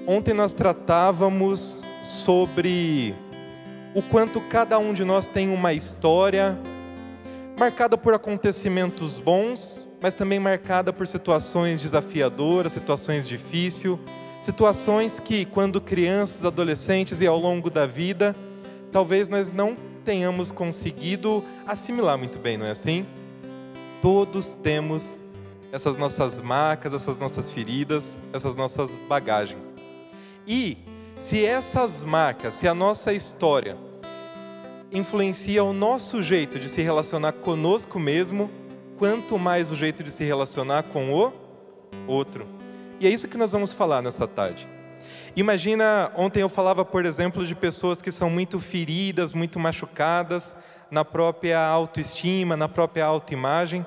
Ontem nós tratávamos sobre o quanto cada um de nós tem uma história marcada por acontecimentos bons, mas também marcada por situações desafiadoras, situações difíceis, situações que, quando crianças, adolescentes e ao longo da vida, talvez nós não tenhamos conseguido assimilar muito bem, não é assim? Todos temos essas nossas marcas, essas nossas feridas, essas nossas bagagens. E se essas marcas, se a nossa história influencia o nosso jeito de se relacionar conosco mesmo, quanto mais o jeito de se relacionar com o outro. E é isso que nós vamos falar nessa tarde. Imagina, ontem eu falava, por exemplo, de pessoas que são muito feridas, muito machucadas na própria autoestima, na própria autoimagem.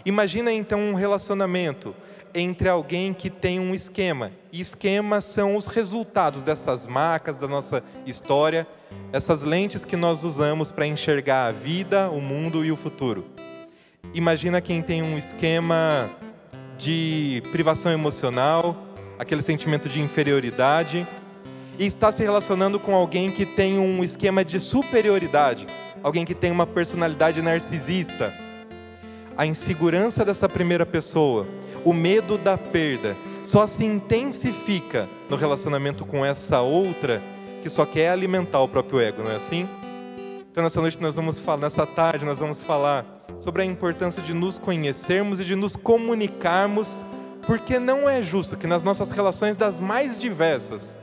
Imagina então um relacionamento entre alguém que tem um esquema. E esquemas são os resultados dessas marcas da nossa história, essas lentes que nós usamos para enxergar a vida, o mundo e o futuro. Imagina quem tem um esquema de privação emocional, aquele sentimento de inferioridade, e está se relacionando com alguém que tem um esquema de superioridade, alguém que tem uma personalidade narcisista. A insegurança dessa primeira pessoa, o medo da perda, só se intensifica no relacionamento com essa outra que só quer alimentar o próprio ego, não é assim? Então nessa noite nessa tarde nós vamos falar sobre a importância de nos conhecermos e de nos comunicarmos, porque não é justo que nas nossas relações das mais diversas,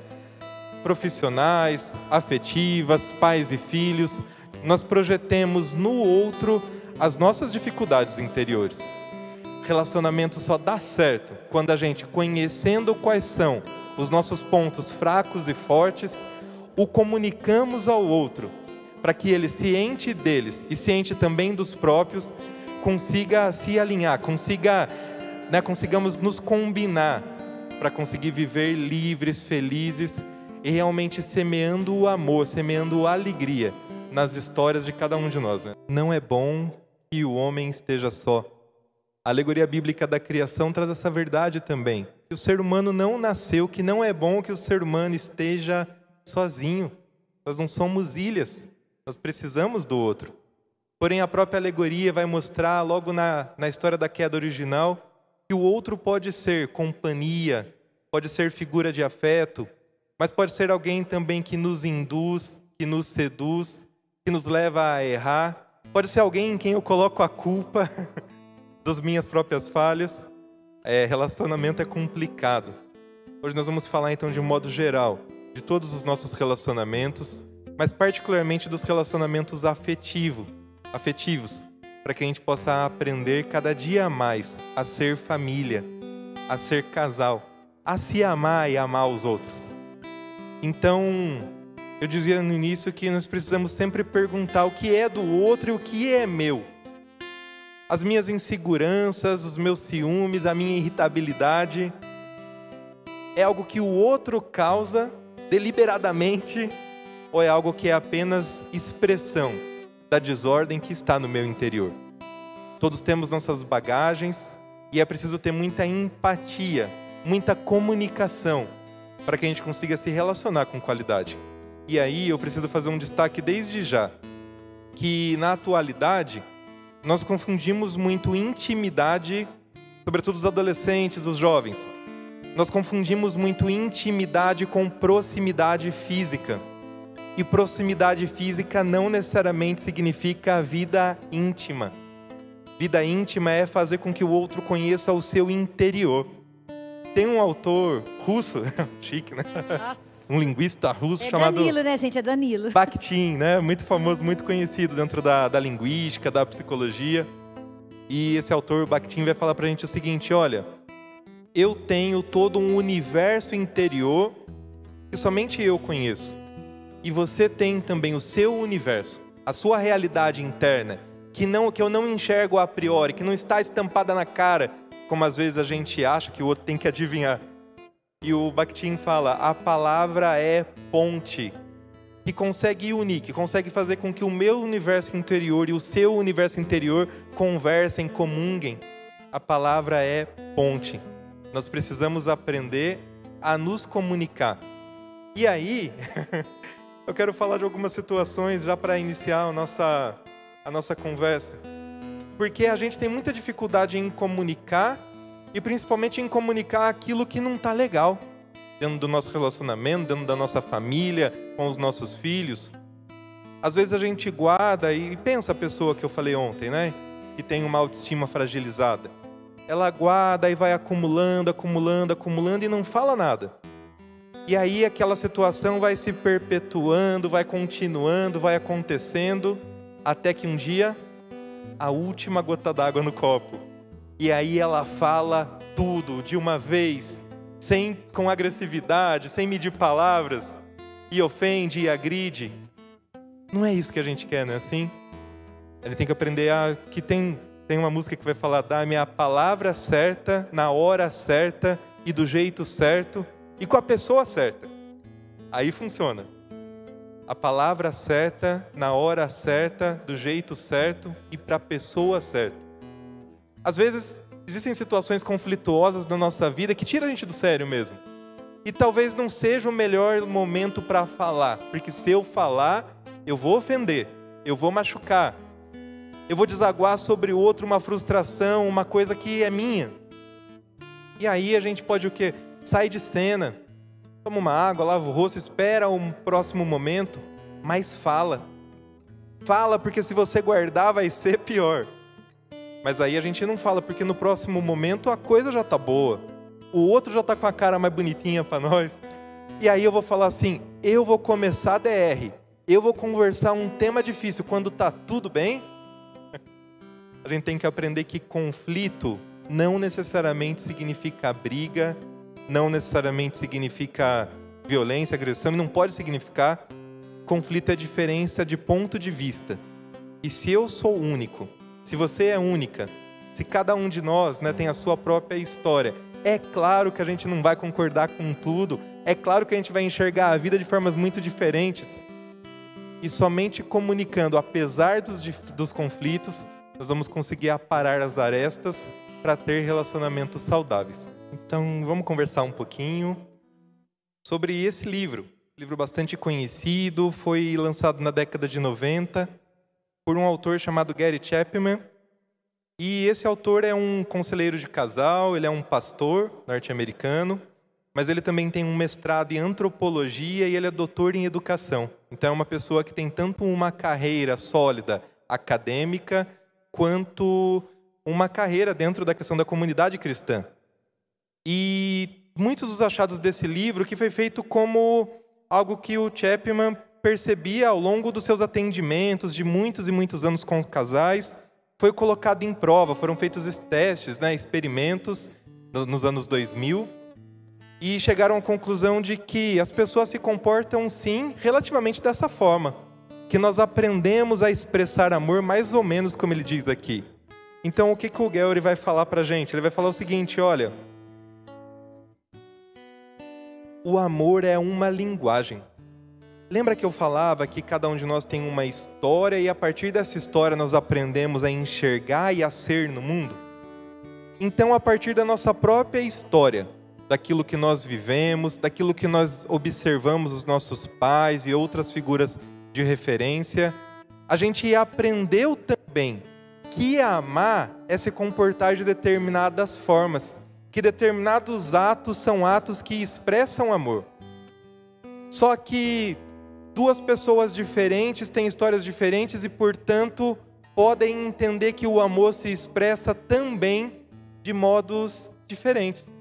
profissionais, afetivas, pais e filhos, nós projetemos no outro as nossas dificuldades interiores. Relacionamento só dá certo quando a gente, conhecendo quais são os nossos pontos fracos e fortes, o comunicamos ao outro, para que ele, ciente deles e ciente também dos próprios, consiga se alinhar, consigamos nos combinar para conseguir viver livres, felizes e realmente semeando o amor, semeando a alegria nas histórias de cada um de nós, né? Não é bom que o homem esteja só. A alegoria bíblica da criação traz essa verdade também. Que o ser humano não nasceu, que não é bom que o ser humano esteja sozinho. Nós não somos ilhas, nós precisamos do outro. Porém, a própria alegoria vai mostrar, logo na história da queda original, que o outro pode ser companhia, pode ser figura de afeto, mas pode ser alguém também que nos induz, que nos seduz, que nos leva a errar. Pode ser alguém em quem eu coloco a culpa das minhas próprias falhas. Relacionamento é complicado. Hoje nós vamos falar então de um modo geral de todos os nossos relacionamentos, mas particularmente dos relacionamentos afetivos, para que a gente possa aprender cada dia mais a ser família, a ser casal, a se amar e amar os outros. Então, eu dizia no início que nós precisamos sempre perguntar o que é do outro e o que é meu. As minhas inseguranças, os meus ciúmes, a minha irritabilidade, é algo que o outro causa deliberadamente ou é algo que é apenas expressão da desordem que está no meu interior? Todos temos nossas bagagens e é preciso ter muita empatia, muita comunicação para que a gente consiga se relacionar com qualidade. E aí eu preciso fazer um destaque desde já, que na atualidade nós confundimos muito intimidade, sobretudo os adolescentes, os jovens. Nós confundimos muito intimidade com proximidade física. E proximidade física não necessariamente significa vida íntima. Vida íntima é fazer com que o outro conheça o seu interior. Tem um autor russo, chique, né? Nossa. Um linguista russo chamado Danilo, né, gente? É Danilo. Bakhtin, né? Muito famoso, muito conhecido dentro da linguística, da psicologia. E esse autor, Bakhtin, vai falar pra gente o seguinte: olha, eu tenho todo um universo interior que somente eu conheço. E você tem também o seu universo, a sua realidade interna, que eu não enxergo a priori, que não está estampada na cara, como às vezes a gente acha que o outro tem que adivinhar. E o Bakhtin fala, a palavra é ponte, que consegue unir, que consegue fazer com que o meu universo interior e o seu universo interior conversem, comunguem. A palavra é ponte. Nós precisamos aprender a nos comunicar. E aí, eu quero falar de algumas situações já para iniciar a nossa conversa. Porque a gente tem muita dificuldade em comunicar e principalmente em comunicar aquilo que não está legal dentro do nosso relacionamento, dentro da nossa família, com os nossos filhos. Às vezes a gente guarda e pensa a pessoa que eu falei ontem, né? Que tem uma autoestima fragilizada. Ela guarda e vai acumulando e não fala nada. E aí aquela situação vai se perpetuando, vai continuando, vai acontecendo, até que um dia, a última gota d'água no copo. E aí ela fala tudo de uma vez, com agressividade, sem medir palavras, e ofende e agride. Não é isso que a gente quer, não é assim? Ele tem que aprender que tem uma música que vai falar: dá-me a palavra certa, na hora certa e do jeito certo e com a pessoa certa. Aí funciona. A palavra certa, na hora certa, do jeito certo e para a pessoa certa. Às vezes existem situações conflituosas na nossa vida que tiram a gente do sério mesmo. E talvez não seja o melhor momento para falar, porque se eu falar, eu vou ofender, eu vou machucar. Eu vou desaguar sobre o outro uma frustração, uma coisa que é minha. E aí a gente pode o quê? Sair de cena, toma uma água, lava o rosto, espera um próximo momento, mas fala. Fala, porque se você guardar vai ser pior. Mas aí a gente não fala, porque no próximo momento a coisa já está boa. O outro já está com a cara mais bonitinha para nós. E aí eu vou falar assim, eu vou começar a DR. Eu vou conversar um tema difícil quando está tudo bem. A gente tem que aprender que conflito não necessariamente significa briga, não necessariamente significa violência, agressão, e não pode significar. Conflito é diferença de ponto de vista. E se eu sou único, se você é única, se cada um de nós, né, tem a sua própria história, é claro que a gente não vai concordar com tudo, é claro que a gente vai enxergar a vida de formas muito diferentes. E somente comunicando, apesar dos conflitos, nós vamos conseguir aparar as arestas para ter relacionamentos saudáveis. Então, vamos conversar um pouquinho sobre esse livro. Livro bastante conhecido, foi lançado na década de 90 por um autor chamado Gary Chapman. E esse autor é um conselheiro de casal, ele é um pastor norte-americano, mas ele também tem um mestrado em antropologia e ele é doutor em educação. Então é uma pessoa que tem tanto uma carreira sólida acadêmica, quanto uma carreira dentro da questão da comunidade cristã. E muitos dos achados desse livro, que foi feito como algo que o Chapman percebia ao longo dos seus atendimentos de muitos e muitos anos com os casais, foi colocado em prova, foram feitos testes, né, experimentos nos anos 2000, e chegaram à conclusão de que as pessoas se comportam, sim, relativamente dessa forma, que nós aprendemos a expressar amor mais ou menos como ele diz aqui. Então, o que o Gary vai falar para a gente? Ele vai falar o seguinte, olha, o amor é uma linguagem. Lembra que eu falava que cada um de nós tem uma história e a partir dessa história nós aprendemos a enxergar e a ser no mundo? Então, a partir da nossa própria história, daquilo que nós vivemos, daquilo que nós observamos os nossos pais e outras figuras de referência, a gente aprendeu também que amar é se comportar de determinadas formas, que determinados atos são atos que expressam amor. Só que duas pessoas diferentes têm histórias diferentes e, portanto, podem entender que o amor se expressa também de modos diferentes.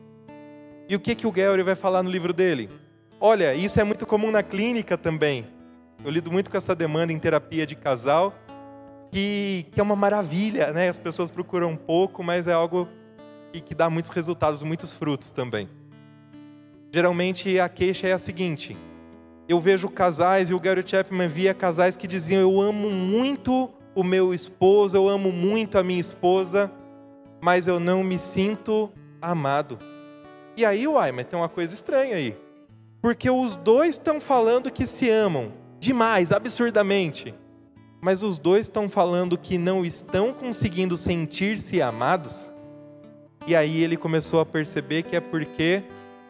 E o que o Gary vai falar no livro dele? Olha, isso é muito comum na clínica também. Eu lido muito com essa demanda em terapia de casal, que é uma maravilha, né? As pessoas procuram um pouco, mas é algo que dá muitos resultados, muitos frutos também. Geralmente a queixa é a seguinte: eu vejo casais, e o Gary Chapman via casais que diziam: eu amo muito o meu esposo, eu amo muito a minha esposa, mas eu não me sinto amado. E aí, mas tem uma coisa estranha aí. Porque os dois estão falando que se amam demais, absurdamente. Mas os dois estão falando que não estão conseguindo sentir-se amados. E aí ele começou a perceber que é porque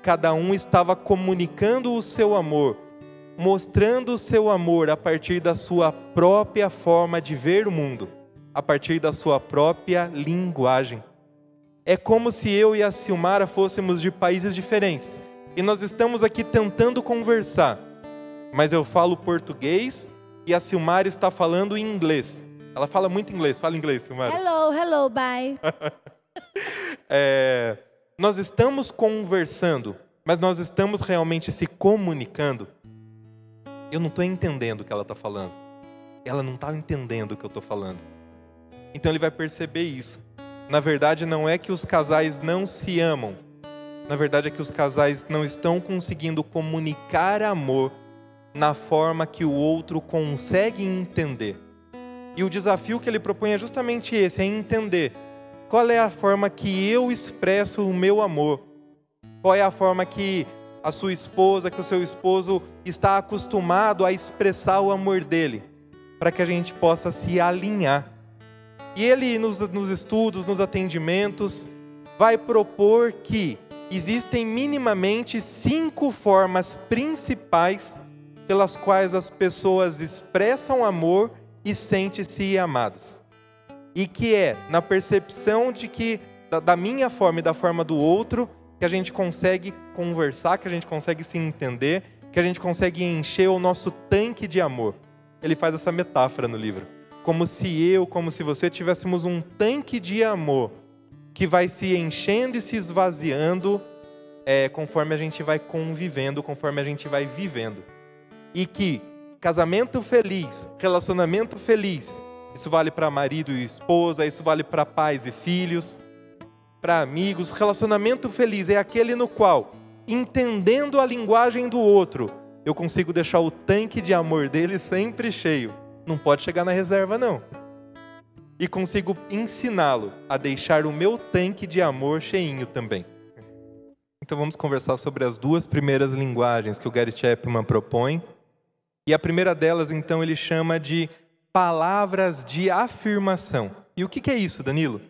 cada um estava comunicando o seu amor, mostrando o seu amor a partir da sua própria forma de ver o mundo, a partir da sua própria linguagem. É como se eu e a Silmara fôssemos de países diferentes, e nós estamos aqui tentando conversar, mas eu falo português e a Silmara está falando em inglês. Ela fala muito inglês. Fala inglês, Silmara. Hello, bye. Nós estamos conversando, mas nós estamos realmente se comunicando. Eu não estou entendendo o que ela está falando. Ela não está entendendo o que eu estou falando. Então ele vai perceber isso. Na verdade, não é que os casais não se amam. Na verdade, é que os casais não estão conseguindo comunicar amor na forma que o outro consegue entender. E o desafio que ele propõe é justamente esse, é entender qual é a forma que eu expresso o meu amor. Qual é a forma que a sua esposa, que o seu esposo está acostumado a expressar o amor dele, para que a gente possa se alinhar. E ele, nos estudos, nos atendimentos, vai propor que existem minimamente 5 formas principais pelas quais as pessoas expressam amor e sentem-se amadas. E que é na percepção de que, da minha forma e da forma do outro, que a gente consegue conversar, que a gente consegue se entender, que a gente consegue encher o nosso tanque de amor. Ele faz essa metáfora no livro. Como se você tivéssemos um tanque de amor que vai se enchendo e se esvaziando conforme a gente vai convivendo, conforme a gente vai vivendo. E que casamento feliz, relacionamento feliz, isso vale para marido e esposa, isso vale para pais e filhos, para amigos. Relacionamento feliz é aquele no qual, entendendo a linguagem do outro, eu consigo deixar o tanque de amor dele sempre cheio. Não pode chegar na reserva, não. E consigo ensiná-lo a deixar o meu tanque de amor cheinho também. Então vamos conversar sobre as 2 primeiras linguagens que o Gary Chapman propõe. E a primeira delas, então, ele chama de palavras de afirmação. E o que é isso, Danilo?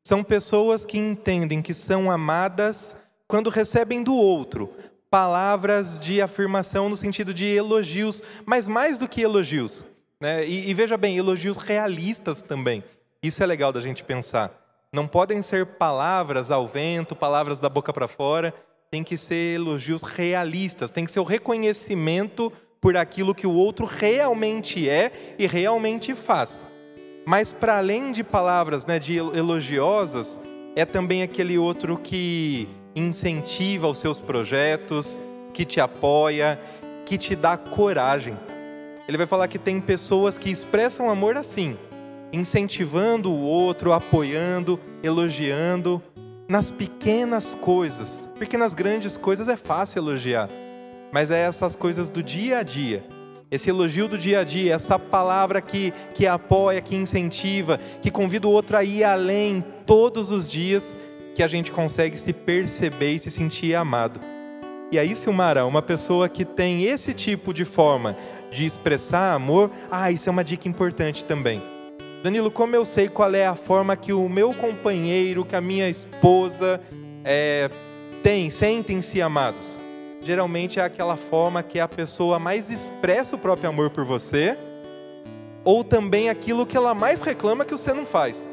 São pessoas que entendem que são amadas quando recebem do outro palavras de afirmação no sentido de elogios, mas mais do que elogios, né? E veja bem, elogios realistas também. Isso é legal da gente pensar. Não podem ser palavras ao vento, palavras da boca para fora. Tem que ser elogios realistas. Tem que ser o reconhecimento por aquilo que o outro realmente é e realmente faz. Mas para além de palavras, né, de elogiosas, é também aquele outro que incentiva os seus projetos, que te apoia, que te dá coragem. Ele vai falar que tem pessoas que expressam amor assim, incentivando o outro, apoiando, elogiando, nas pequenas coisas. Porque nas grandes coisas é fácil elogiar. Mas é essas coisas do dia a dia. Esse elogio do dia a dia, essa palavra que apoia, que incentiva, que convida o outro a ir além todos os dias, que a gente consegue se perceber e se sentir amado. E aí, Silmara, uma pessoa que tem esse tipo de forma de expressar amor, isso é uma dica importante também. Danilo, como eu sei qual é a forma que o meu companheiro, que a minha esposa sentem-se amados? Geralmente é aquela forma que a pessoa mais expressa o próprio amor por você, ou também aquilo que ela mais reclama que você não faz.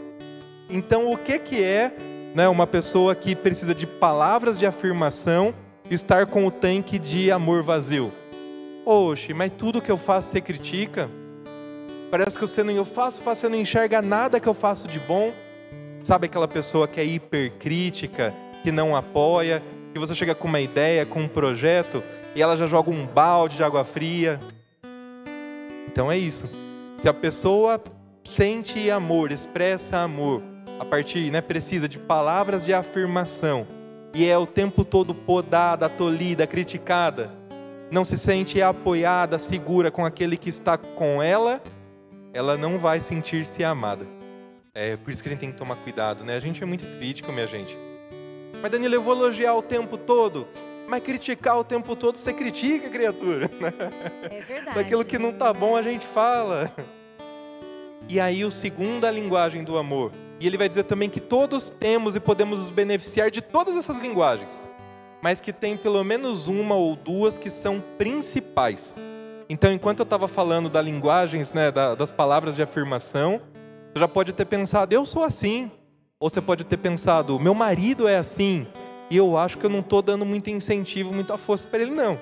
Então, o que é, né, uma pessoa que precisa de palavras de afirmação e estar com o tanque de amor vazio? Oxe, mas tudo que eu faço você critica? Parece que eu faço, você não enxerga nada que eu faço de bom. Sabe aquela pessoa que é hipercrítica, que não apoia, que você chega com uma ideia, com um projeto, e ela já joga um balde de água fria? Então é isso. Se a pessoa sente amor, expressa amor, a partir, precisa de palavras de afirmação, e é o tempo todo podada, tolhida, criticada, não se sente apoiada, segura com aquele que está com ela não vai sentir-se amada. É por isso que a gente tem que tomar cuidado, né? A gente é muito crítico, minha gente. Mas, Danilo, eu vou elogiar o tempo todo. Mas criticar o tempo todo, você critica, criatura. É verdade. Daquilo que não tá bom, a gente fala. E aí, a segunda linguagem do amor. E ele vai dizer também que todos temos e podemos nos beneficiar de todas essas linguagens. mas que tem pelo menos uma ou duas que são principais. Então, enquanto eu estava falando das linguagens, né, das palavras de afirmação, você já pode ter pensado, eu sou assim. Ou você pode ter pensado, meu marido é assim, e eu acho que eu não estou dando muito incentivo, muita força para ele, não.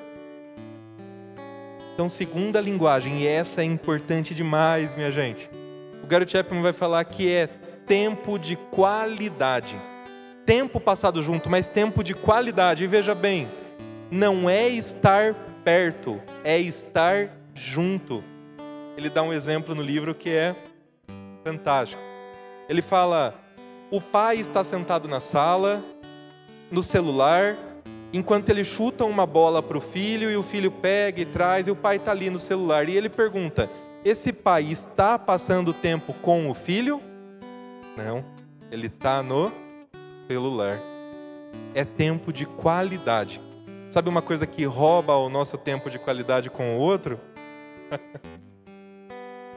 Então, segunda linguagem, e essa é importante demais, minha gente. O Gary Chapman vai falar que é tempo de qualidade. Tempo passado junto, mas tempo de qualidade. E veja bem, não é estar perto, é estar junto. Ele dá um exemplo no livro que é fantástico. Ele fala, o pai está sentado na sala, no celular, enquanto ele chuta uma bola para o filho, e o filho pega e traz, e o pai está ali no celular. E ele pergunta, esse pai está passando tempo com o filho? Não, ele está no celular. É tempo de qualidade. Sabe uma coisa que rouba o nosso tempo de qualidade com o outro?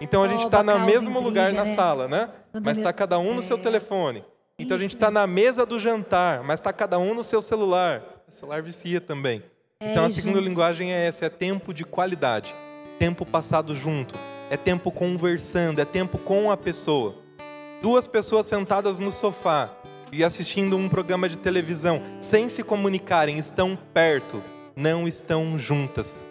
Então a gente está no mesmo lugar na sala, né? Mas está cada um no seu telefone. Então a gente está na mesa do jantar, mas está cada um no seu celular. O celular vicia também. Então a segunda linguagem é essa, é tempo de qualidade. Tempo passado junto. É tempo conversando, é tempo com a pessoa. Duas pessoas sentadas no sofá e assistindo um programa de televisão, sem se comunicarem, estão perto, não estão juntas.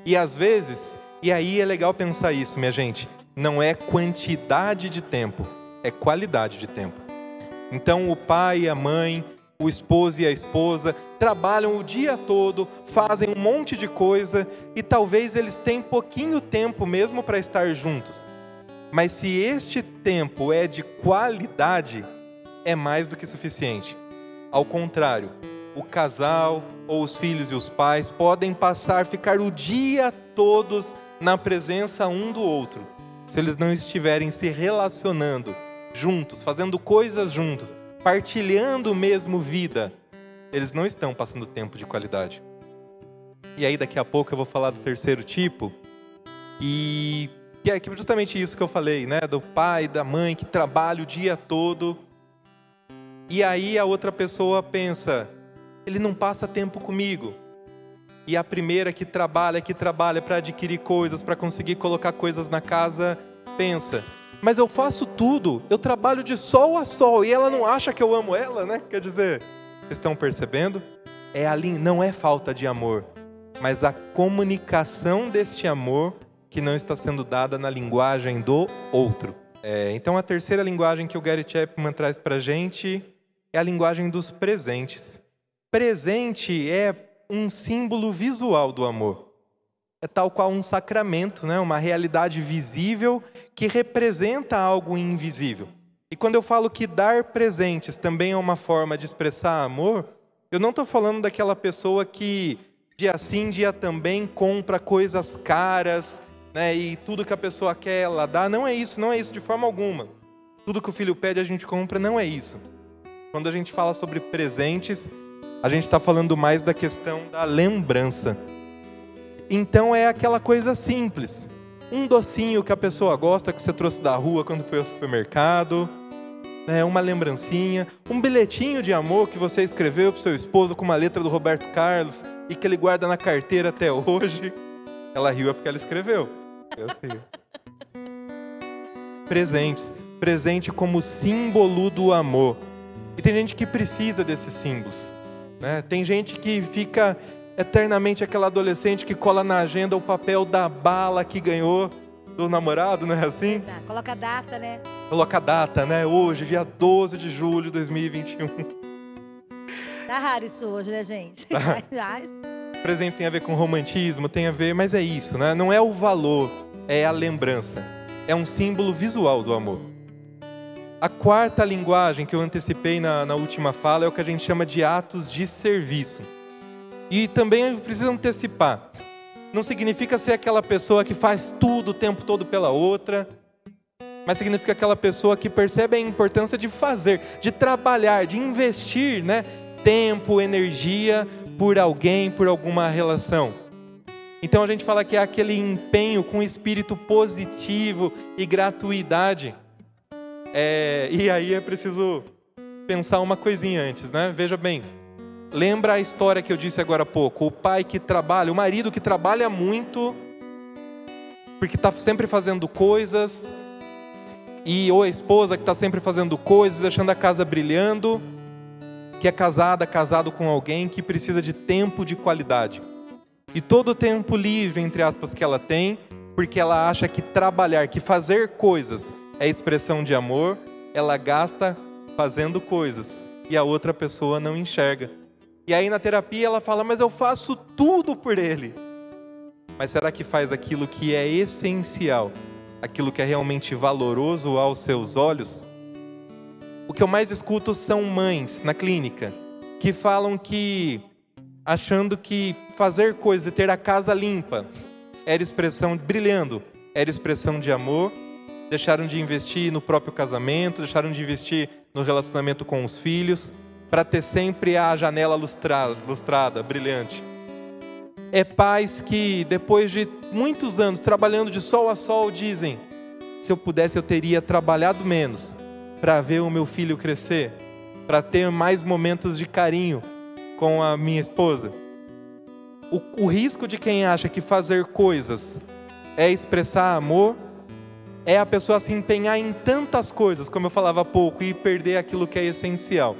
E às vezes, e aí é legal pensar isso, minha gente, não é quantidade de tempo, é qualidade de tempo. Então o pai e a mãe, o esposo e a esposa, trabalham o dia todo, fazem um monte de coisa, e talvez eles tenham pouquinho tempo mesmo para estar juntos. Mas se este tempo é de qualidade, é mais do que suficiente. Ao contrário, o casal ou os filhos e os pais podem ficar o dia todos na presença um do outro. Se eles não estiverem se relacionando juntos, fazendo coisas juntos, partilhando mesmo vida, eles não estão passando tempo de qualidade. E aí daqui a pouco eu vou falar do terceiro tipo, que é justamente isso que eu falei, né? Do pai e da mãe que trabalham o dia todo. E aí a outra pessoa pensa, ele não passa tempo comigo. E a primeira que trabalha para adquirir coisas, para conseguir colocar coisas na casa, pensa, mas eu faço tudo, eu trabalho de sol a sol, e ela não acha que eu amo ela, né? Quer dizer, vocês estão percebendo? Não é falta de amor, mas a comunicação deste amor que não está sendo dada na linguagem do outro. Então a terceira linguagem que o Gary Chapman traz para a gente é a linguagem dos presentes. Presente é um símbolo visual do amor. É tal qual um sacramento, né? Uma realidade visível que representa algo invisível. E quando eu falo que dar presentes também é uma forma de expressar amor, eu não estou falando daquela pessoa que dia sim, dia também compra coisas caras, né? E tudo que a pessoa quer ela dá. Não é isso de forma alguma. Tudo que o filho pede a gente compra, não é isso. Quando a gente fala sobre presentes, a gente está falando mais da questão da lembrança. Então é aquela coisa simples. Um docinho que a pessoa gosta, que você trouxe da rua quando foi ao supermercado, né? Uma lembrancinha, um bilhetinho de amor que você escreveu para o seu esposo com uma letra do Roberto Carlos e que ele guarda na carteira até hoje. Ela riu porque ela escreveu. Eu sei. Presentes. Presente como símbolo do amor. E tem gente que precisa desses símbolos, né? Tem gente que fica eternamente aquela adolescente que cola na agenda o papel da bala que ganhou do namorado, não é assim? Coloca a data, né? Coloca a data, né? Hoje, dia 12 de julho de 2021. Tá raro isso hoje, né, gente? Presente tem a ver com romantismo, tem a ver, mas é isso, né? Não é o valor, é a lembrança. É um símbolo visual do amor. A quarta linguagem que eu antecipei na última fala é o que a gente chama de atos de serviço. E também precisa antecipar. Não significa ser aquela pessoa que faz tudo o tempo todo pela outra, mas significa aquela pessoa que percebe a importância de fazer, de trabalhar, de investir, né? Tempo, energia por alguém, por alguma relação. Então a gente fala que é aquele empenho com espírito positivo e gratuidade. E aí é preciso pensar uma coisinha antes, né? Veja bem, Lembra a história que eu disse agora há pouco? O pai que trabalha, o marido que trabalha muito, porque está sempre fazendo coisas, ou a esposa que está sempre fazendo coisas, deixando a casa brilhando, que é casado com alguém que precisa de tempo de qualidade. E todo o tempo livre, entre aspas, que ela tem, porque ela acha que trabalhar, que fazer coisas é expressão de amor, ela gasta fazendo coisas e a outra pessoa não enxerga. E aí na terapia ela fala, mas eu faço tudo por ele. Mas será que faz aquilo que é essencial? Aquilo que é realmente valoroso aos seus olhos? O que eu mais escuto são mães na clínica que falam que, achando que fazer coisas e ter a casa limpa era expressão, brilhando, era expressão de amor, deixaram de investir no próprio casamento, deixaram de investir no relacionamento com os filhos, para ter sempre a janela lustrada, brilhante. É pais que, depois de muitos anos trabalhando de sol a sol, dizem, se eu pudesse eu teria trabalhado menos para ver o meu filho crescer, para ter mais momentos de carinho com a minha esposa. O risco de quem acha que fazer coisas é expressar amor, é a pessoa se empenhar em tantas coisas, como eu falava há pouco, e perder aquilo que é essencial.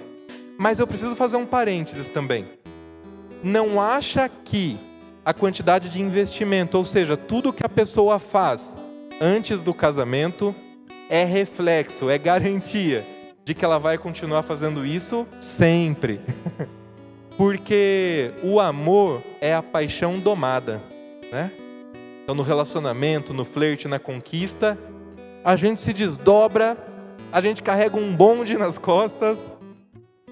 Mas eu preciso fazer um parênteses também. Não acha que a quantidade de investimento, ou seja, tudo que a pessoa faz antes do casamento, é reflexo, é garantia de que ela vai continuar fazendo isso sempre. Porque o amor é a paixão domada, né? Então no relacionamento, no flerte, na conquista, a gente se desdobra, a gente carrega um bonde nas costas,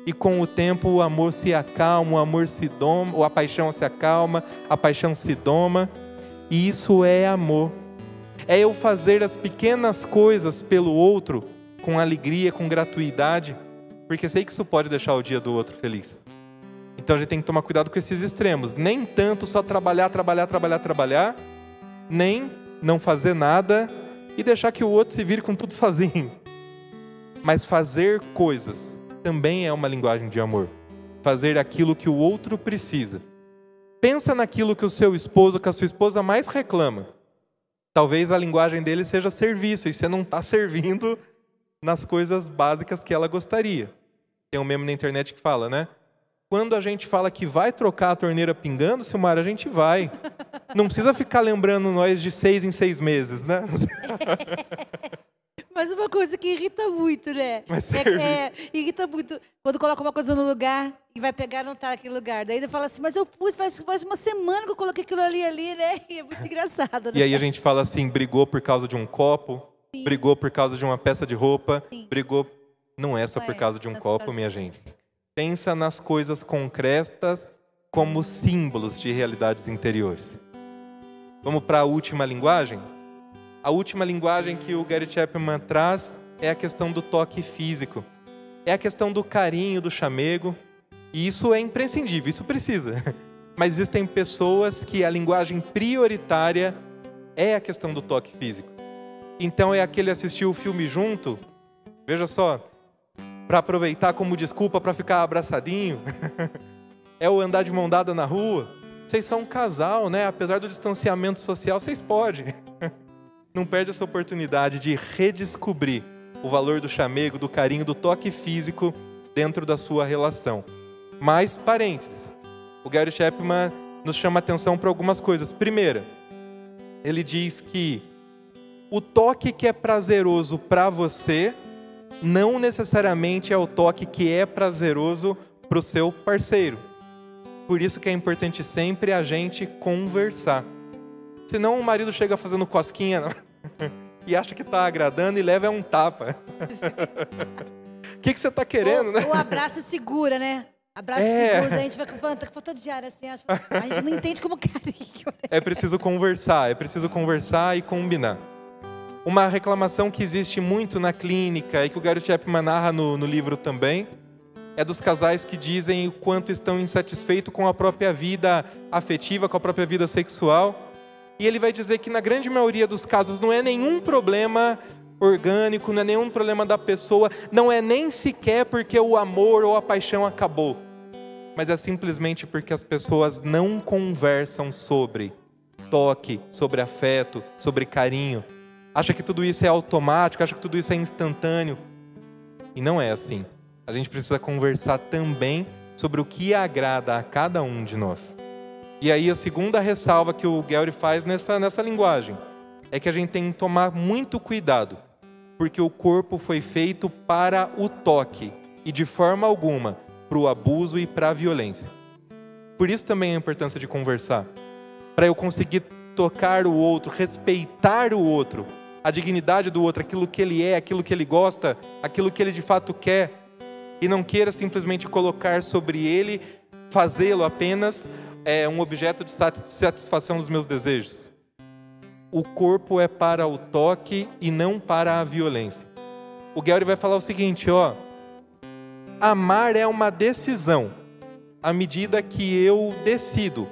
e com o tempo o amor se acalma, o amor se doma, ou a paixão se acalma, a paixão se doma, e isso é amor. É eu fazer as pequenas coisas pelo outro com alegria, com gratuidade, porque sei que isso pode deixar o dia do outro feliz. Então a gente tem que tomar cuidado com esses extremos. Nem tanto só trabalhar, nem não fazer nada e deixar que o outro se vire com tudo sozinho. Mas fazer coisas também é uma linguagem de amor. Fazer aquilo que o outro precisa. Pensa naquilo que o seu esposo, que a sua esposa mais reclama. Talvez a linguagem dele seja serviço, e você não está servindo nas coisas básicas que ela gostaria. Tem um meme na internet que fala, né? Quando a gente fala que vai trocar a torneira pingando, Silmara, a gente vai. Não precisa ficar lembrando nós de 6 em 6 meses, né? Mas uma coisa que irrita muito, né? Mas irrita muito. Quando coloca uma coisa no lugar e vai pegar e não tá naquele lugar. Daí ele fala assim, mas eu pus, faz uma semana que eu coloquei aquilo ali, né? E é muito engraçado, né? E aí a gente fala assim, brigou por causa de um copo, sim, brigou por causa de uma peça de roupa, sim, brigou... Não é só por causa de um copo, minha gente. Pensa nas coisas concretas como símbolos de realidades interiores. Vamos para a última linguagem? A última linguagem que o Gary Chapman traz é a questão do toque físico. É a questão do carinho, do chamego. E isso é imprescindível, isso precisa. Mas existem pessoas que a linguagem prioritária é a questão do toque físico. Então é aquele assistir o filme junto, veja só, para aproveitar como desculpa para ficar abraçadinho. É o andar de mão dada na rua. Vocês são um casal, né? Apesar do distanciamento social, vocês podem. Não perde essa oportunidade de redescobrir o valor do chamego, do carinho, do toque físico dentro da sua relação. Mas, parênteses, o Gary Chapman nos chama atenção para algumas coisas. Primeira, ele diz que o toque que é prazeroso para você não necessariamente é o toque que é prazeroso para o seu parceiro. Por isso que é importante sempre a gente conversar. Senão o marido chega fazendo cosquinha e acha que está agradando e leva um tapa. O que você está querendo, né? O abraço segura, né? Abraço segura, a gente vai com foto diária assim, a gente não entende como carinho. É preciso conversar e combinar. Uma reclamação que existe muito na clínica e que o Gary Chapman narra no livro também, é dos casais que dizem o quanto estão insatisfeitos com a própria vida afetiva, com a própria vida sexual. E ele vai dizer que na grande maioria dos casos não é nenhum problema orgânico, não é nenhum problema da pessoa, não é nem sequer porque o amor ou a paixão acabou. mas é simplesmente porque as pessoas não conversam sobre toque, sobre afeto, sobre carinho. Acha que tudo isso é automático, acha que tudo isso é instantâneo. E não é assim. A gente precisa conversar também sobre o que agrada a cada um de nós. E aí a segunda ressalva que o Gellry faz nessa linguagem é que a gente tem que tomar muito cuidado, porque o corpo foi feito para o toque e de forma alguma para o abuso e para a violência. Por isso também a importância de conversar, para eu conseguir tocar o outro, respeitar o outro, a dignidade do outro, aquilo que ele é, aquilo que ele gosta, aquilo que ele de fato quer, e não queira simplesmente colocar sobre ele, fazê-lo apenas um objeto de satisfação dos meus desejos. O corpo é para o toque e não para a violência. O Gellry vai falar o seguinte, amar é uma decisão, à medida que eu decido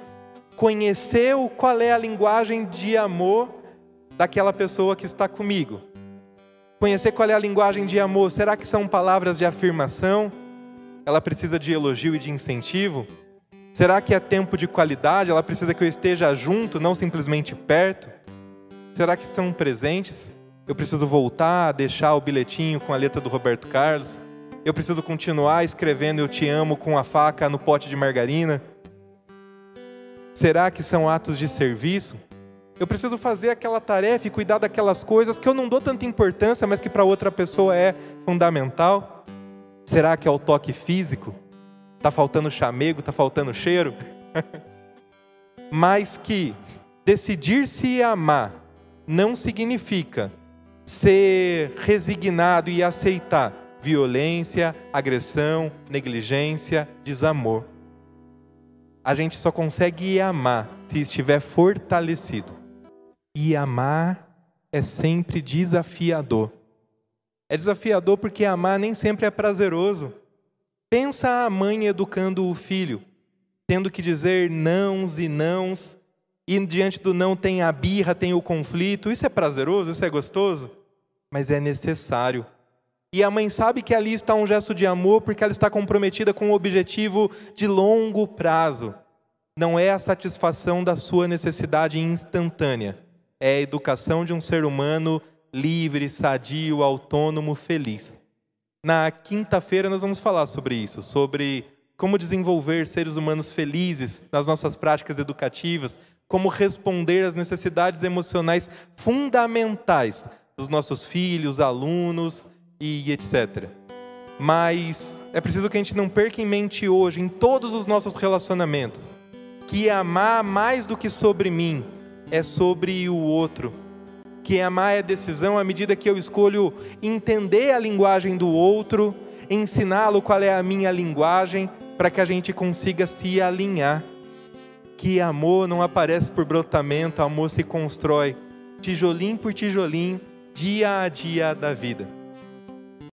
conhecer qual é a linguagem de amor daquela pessoa que está comigo. Conhecer qual é a linguagem de amor. Será que são palavras de afirmação? Ela precisa de elogio e de incentivo? Será que é tempo de qualidade? Ela precisa que eu esteja junto, não simplesmente perto? Será que são presentes? Eu preciso voltar a deixar o bilhetinho com a letra do Roberto Carlos? Eu preciso continuar escrevendo eu te amo com a faca no pote de margarina? Será que são atos de serviço? Eu preciso fazer aquela tarefa e cuidar daquelas coisas que eu não dou tanta importância, mas que para outra pessoa é fundamental? Será que é o toque físico? Está faltando chamego, está faltando cheiro? Mas que decidir-se amar não significa ser resignado e aceitar violência, agressão, negligência, desamor. A gente só consegue amar se estiver fortalecido. E amar é sempre desafiador. É desafiador porque amar nem sempre é prazeroso. Pensa a mãe educando o filho, tendo que dizer nãos e nãos, e diante do não tem a birra, tem o conflito. Isso é prazeroso? Isso é gostoso? Mas é necessário. E a mãe sabe que ali está um gesto de amor porque ela está comprometida com um objetivo de longo prazo. Não é a satisfação da sua necessidade instantânea. É a educação de um ser humano livre, sadio, autônomo, feliz. Na quinta-feira nós vamos falar sobre isso, sobre como desenvolver seres humanos felizes nas nossas práticas educativas, como responder às necessidades emocionais fundamentais dos nossos filhos, alunos e etc. Mas é preciso que a gente não perca em mente hoje, em todos os nossos relacionamentos, que amar mais do que sobre mim é sobre o outro. Que amar é decisão à medida que eu escolho entender a linguagem do outro, ensiná-lo qual é a minha linguagem, para que a gente consiga se alinhar. Que amor não aparece por brotamento, amor se constrói, tijolinho por tijolinho, dia a dia da vida.